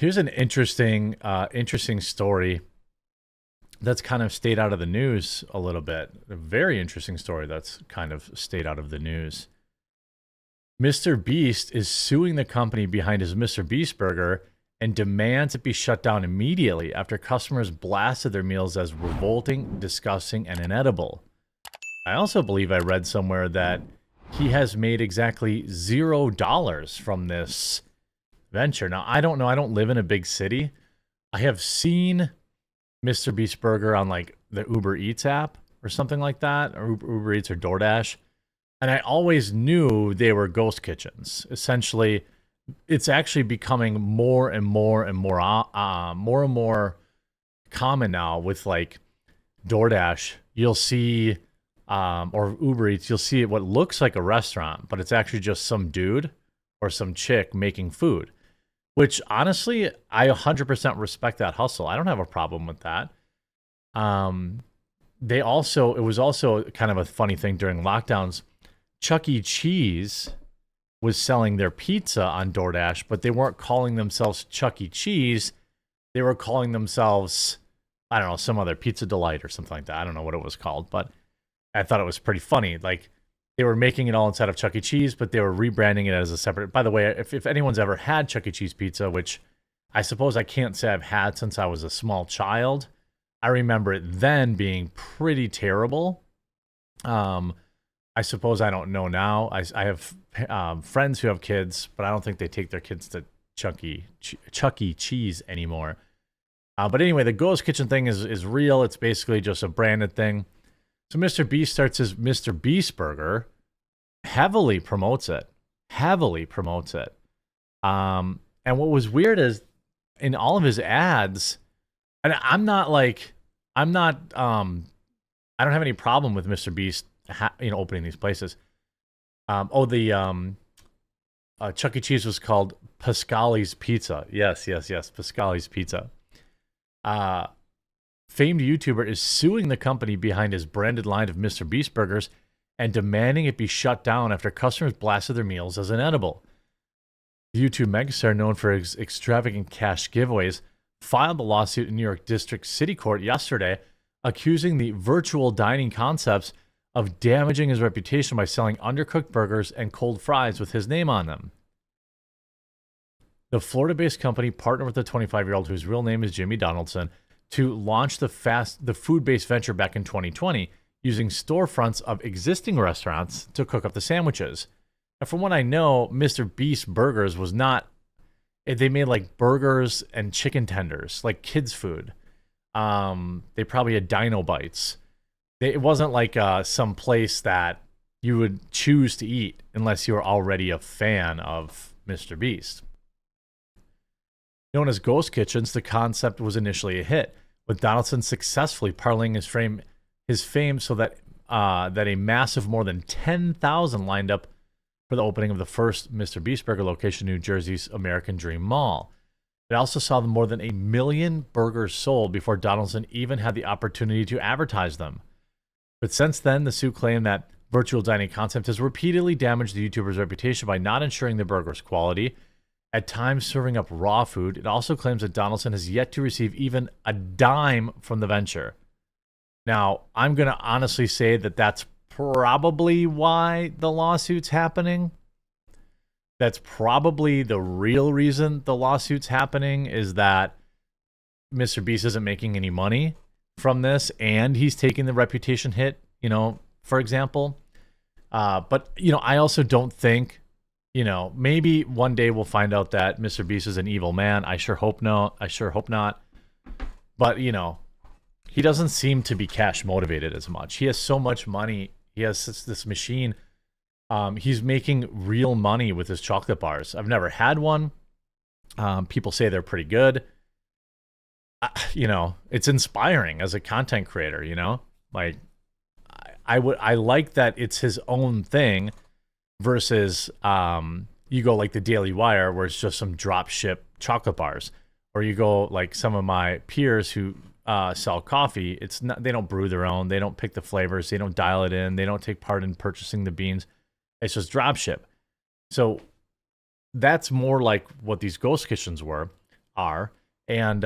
Here's an interesting story that's kind of stayed out of the news a little bit. A very interesting story that's kind of stayed out of the news. Mr. Beast is suing the company behind his Mr. Beast burger and demands it be shut down immediately after customers blasted their meals as revolting, disgusting, and inedible. I also believe I read somewhere that he has made exactly $0 from this venture. Now, I don't know. I don't live in a big city. I have seen Mr. Beast Burger on like the Uber Eats app or something like that, or Uber Eats or DoorDash. And I always knew they were ghost kitchens. Essentially, it's actually becoming more and more common now with like DoorDash. You'll see, or Uber Eats, you'll see what looks like a restaurant, but it's actually just some dude or some chick making food. Which honestly, I 100% respect that hustle. I don't have a problem with that. It was also kind of a funny thing during lockdowns. Chuck E. Cheese was selling their pizza on DoorDash, but they weren't calling themselves Chuck E. Cheese. They were calling themselves, I don't know, some other Pizza Delight or something like that. I don't know what it was called, but I thought it was pretty funny. Like, they were making it all inside of Chuck E. Cheese, but they were rebranding it as a separate. By the way, if anyone's ever had Chuck E. Cheese pizza, which I suppose I can't say I've had since I was a small child, I remember it then being pretty terrible. I suppose I don't know now. I have friends who have kids, but I don't think they take their kids to Chuck E. Cheese anymore. But anyway, the Ghost Kitchen thing is real. It's basically just a branded thing. So Mr. Beast starts his Mr. Beast Burger, heavily promotes it. And what was weird is in all of his ads, and I don't have any problem with Mr. Beast, opening these places. Chuck E. Cheese was called Pascali's Pizza. Yes, Pascali's Pizza. Famed YouTuber is suing the company behind his branded line of Mr. Beast burgers and demanding it be shut down after customers blasted their meals as inedible. The YouTube megastar, known for his extravagant cash giveaways, filed a lawsuit in New York District City Court yesterday, accusing the virtual dining concepts of damaging his reputation by selling undercooked burgers and cold fries with his name on them. The Florida-based company partnered with a 25-year-old whose real name is Jimmy Donaldson to launch the food-based venture back in 2020, using storefronts of existing restaurants to cook up the sandwiches. And from what I know, Mr. Beast Burgers was not. They made like burgers and chicken tenders, like kids' food. They probably had Dino Bites. It wasn't like some place that you would choose to eat unless you were already a fan of Mr. Beast. Known as ghost kitchens, the concept was initially a hit, with Donaldson successfully parlaying his fame so that a massive more than 10,000 lined up for the opening of the first Mr. Beast Burger location in New Jersey's American Dream Mall. It also saw more than 1 million burgers sold before Donaldson even had the opportunity to advertise them. But since then, the suit claimed that virtual dining concept has repeatedly damaged the YouTuber's reputation by not ensuring the burger's quality, at times serving up raw food. It also claims that Donaldson has yet to receive even a dime from the venture. Now, I'm going to honestly say that that's probably why the lawsuit's happening. That's probably the real reason the lawsuit's happening, is that Mr. Beast isn't making any money from this, and he's taking the reputation hit, for example. But I also don't think, maybe one day we'll find out that Mr. Beast is an evil man. I sure hope not. But, he doesn't seem to be cash motivated as much. He has so much money. He has this machine. He's making real money with his chocolate bars. I've never had one. People say they're pretty good. It's inspiring as a content creator, Like, I like that it's his own thing versus you go like the Daily Wire, where it's just some drop ship chocolate bars, or you go like some of my peers who sell coffee. It's not, they don't brew their own, they don't pick the flavors, they don't dial it in, they don't take part in purchasing the beans. It's just drop ship. So that's more like what these ghost kitchens were. are. And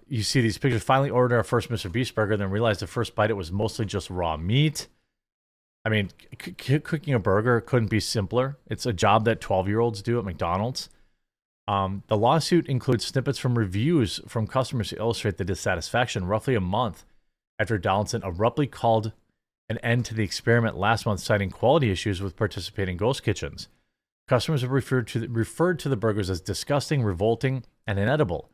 you see these pictures. Finally ordered our first MrBeast burger, then realized the first bite it was mostly just raw meat. I mean, cooking a burger couldn't be simpler. It's a job that 12-year-olds do at McDonald's. The lawsuit includes snippets from reviews from customers to illustrate the dissatisfaction. Roughly a month after Donaldson abruptly called an end to the experiment last month, citing quality issues with participating ghost kitchens. Customers have referred to the burgers as disgusting, revolting, and inedible.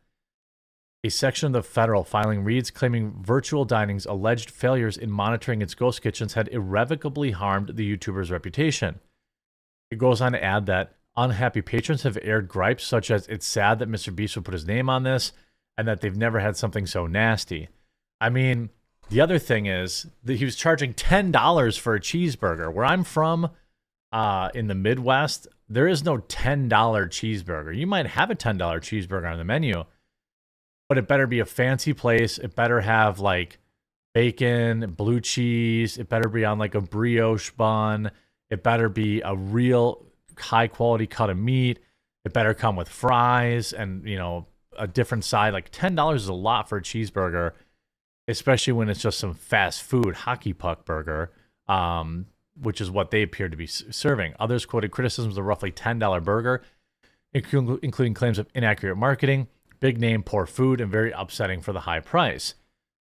A section of the federal filing reads, claiming Virtual Dining's alleged failures in monitoring its ghost kitchens had irrevocably harmed the YouTuber's reputation. It goes on to add that unhappy patrons have aired gripes such as, it's sad that MrBeast would put his name on this, and that they've never had something so nasty. I mean, the other thing is that he was charging $10 for a cheeseburger. Where I'm from, in the Midwest, there is no $10 cheeseburger. You might have a $10 cheeseburger on the menu, but it better be a fancy place. It better have like bacon, blue cheese. It better be on like a brioche bun. It better be a real high quality cut of meat. It better come with fries and, you know, a different side. Like $10 is a lot for a cheeseburger, especially when it's just some fast food hockey puck burger, which is what they appear to be serving. Others quoted criticisms of the roughly $10 burger, including claims of inaccurate marketing, big name, poor food, and very upsetting for the high price.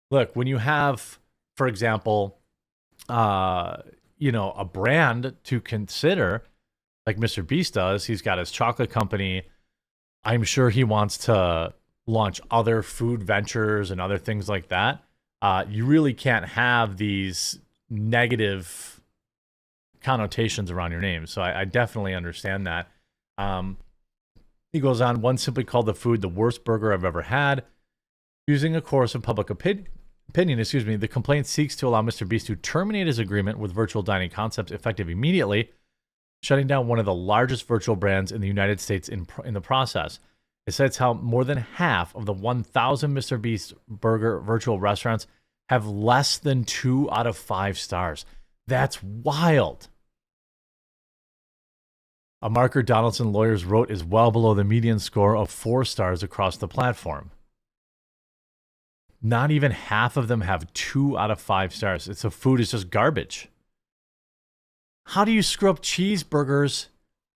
Look, when you have, for example, you know, a brand to consider, like MrBeast does, he's got his chocolate company. I'm sure he wants to launch other food ventures and other things like that. You really can't have these negative connotations around your name. So I definitely understand that. He goes on, one simply called the food the worst burger I've ever had. Using a course of public opinion, the complaint seeks to allow MrBeast to terminate his agreement with Virtual Dining Concepts effective immediately, shutting down one of the largest virtual brands in the United States in the process. It cites how more than half of the 1,000 MrBeast burger virtual restaurants have less than 2 out of 5 stars. That's wild. A marker Donaldson lawyers wrote is well below the median score of 4 stars across the platform. Not even half of them have 2 out of 5 stars. The food is just garbage. How do you screw up cheeseburgers?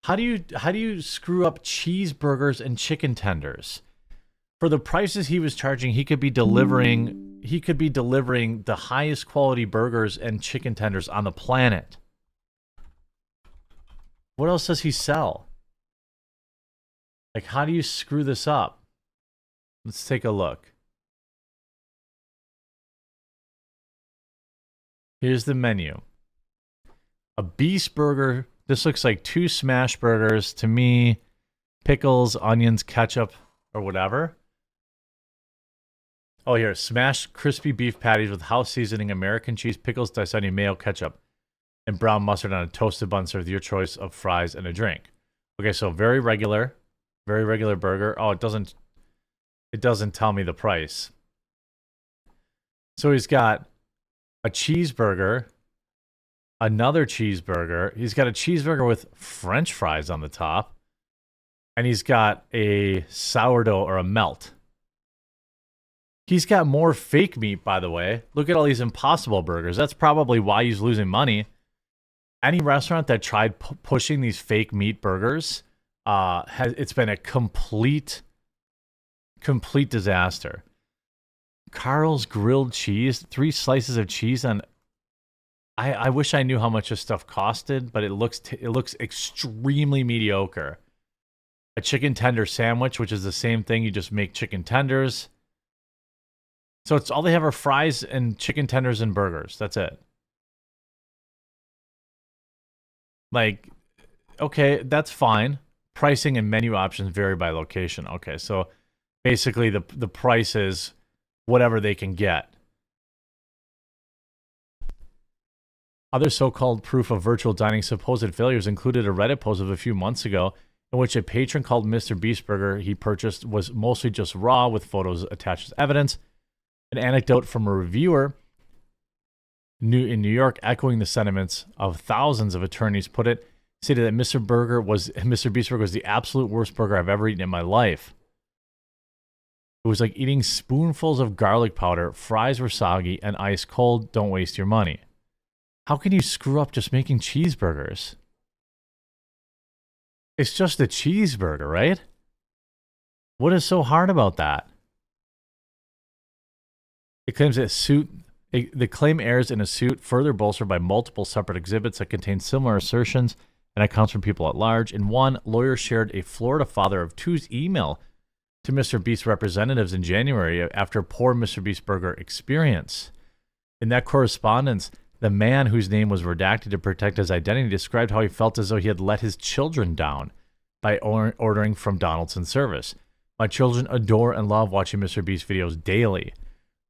How do you screw up cheeseburgers and chicken tenders? For the prices he was charging, he could be delivering the highest quality burgers and chicken tenders on the planet. What else does he sell? Like, how do you screw this up? Let's take a look. Here's the menu. A Beast burger. This looks like 2 smash burgers to me. Pickles, onions, ketchup, or whatever. Oh, here. Smashed crispy beef patties with house seasoning, American cheese, pickles, diced onion, mayo, ketchup, and brown mustard on a toasted bun served with your choice of fries and a drink. Okay, so very regular burger. Oh, it doesn't tell me the price. So he's got a cheeseburger, another cheeseburger. He's got a cheeseburger with French fries on the top. And he's got a sourdough or a melt. He's got more fake meat, by the way. Look at all these Impossible burgers. That's probably why he's losing money. Any restaurant that tried pushing these fake meat burgers, it's been a complete disaster. Carl's grilled cheese, 3 slices of cheese on. I wish I knew how much this stuff costed, but it looks extremely mediocre. A chicken tender sandwich, which is the same thing. You just make chicken tenders. So it's all they have are fries and chicken tenders and burgers. That's it. Like, okay, that's fine. Pricing and menu options vary by location. Okay, so basically the price is whatever they can get. Other so-called proof of virtual dining supposed failures included a Reddit post of a few months ago in which a patron called MrBeast burger he purchased was mostly just raw with photos attached as evidence. An anecdote from a reviewer in New York, echoing the sentiments of thousands of attorneys, put it, stated that MrBeast burger was the absolute worst burger I've ever eaten in my life. It was like eating spoonfuls of garlic powder, fries were soggy, and ice cold. Don't waste your money. How can you screw up just making cheeseburgers? It's just a cheeseburger, right? What is so hard about that? It claims that the claim airs in a suit further bolstered by multiple separate exhibits that contain similar assertions and accounts from people at large. In one, lawyers shared a Florida father of two's email to MrBeast representatives in January after poor MrBeast burger experience. In that correspondence, the man, whose name was redacted to protect his identity, described how he felt as though he had let his children down by ordering from Donaldson's service. My children adore and love watching MrBeast videos daily.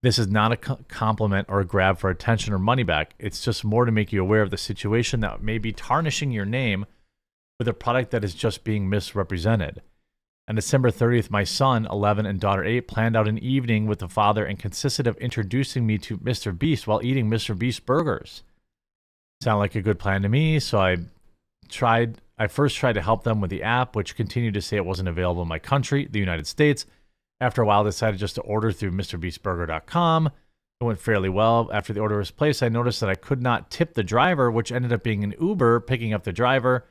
This is not a compliment or a grab for attention or money back. It's just more to make you aware of the situation that may be tarnishing your name with a product that is just being misrepresented. On December 30th, my son, 11, and daughter, 8, planned out an evening with the father and consisted of introducing me to MrBeast while eating MrBeast burgers. Sounded like a good plan to me, so I first tried to help them with the app, which continued to say it wasn't available in my country, the United States. After a while, I decided just to order through MrBeastBurger.com. It went fairly well. After the order was placed, I noticed that I could not tip the driver, which ended up being an Uber picking up the driver.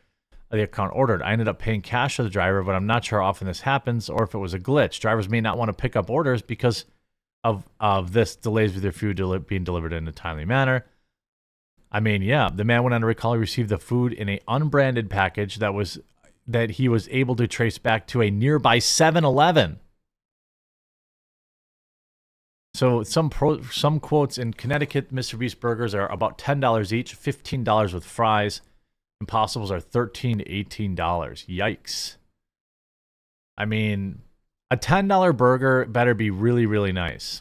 The account ordered. I ended up paying cash to the driver, but I'm not sure how often this happens or if it was a glitch. Drivers may not want to pick up orders because of this delays with their food being delivered in a timely manner. I mean, yeah, the man went on to recall he received the food in an unbranded package that he was able to trace back to a nearby 7-Eleven. So some quotes in Connecticut, MrBeast burgers are about $10 each, $15 with fries. Impossibles are $13 to $18. Yikes. I mean, a $10 burger better be really, really nice.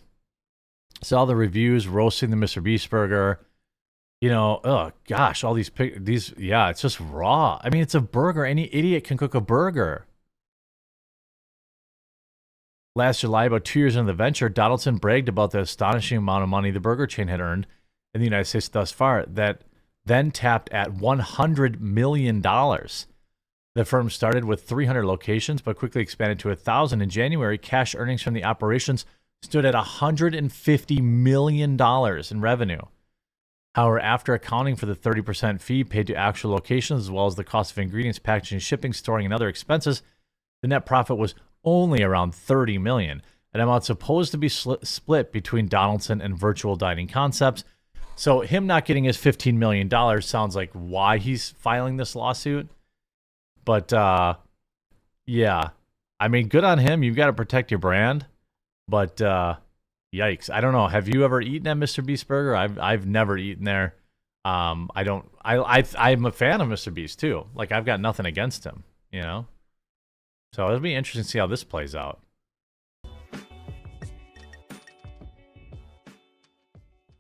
Saw the reviews roasting the MrBeast burger. You know, oh gosh, all these, yeah, it's just raw. I mean, it's a burger. Any idiot can cook a burger. Last July, about 2 years into the venture, Donaldson bragged about the astonishing amount of money the burger chain had earned in the United States thus far, that then tapped at $100 million. The firm started with 300 locations, but quickly expanded to 1,000 in January. Cash earnings from the operations stood at $150 million in revenue. However, after accounting for the 30% fee paid to actual locations, as well as the cost of ingredients, packaging, shipping, storing, and other expenses, the net profit was only around $30 million, an amount supposed to be split between Donaldson and Virtual Dining Concepts. So him not getting his $15 million sounds like why he's filing this lawsuit. But, yeah. I mean, good on him. You've got to protect your brand. But, yikes. I don't know. Have you ever eaten at MrBeast Burger? I've never eaten there. I'm a fan of MrBeast, too. Like, I've got nothing against him, you know? So it'll be interesting to see how this plays out.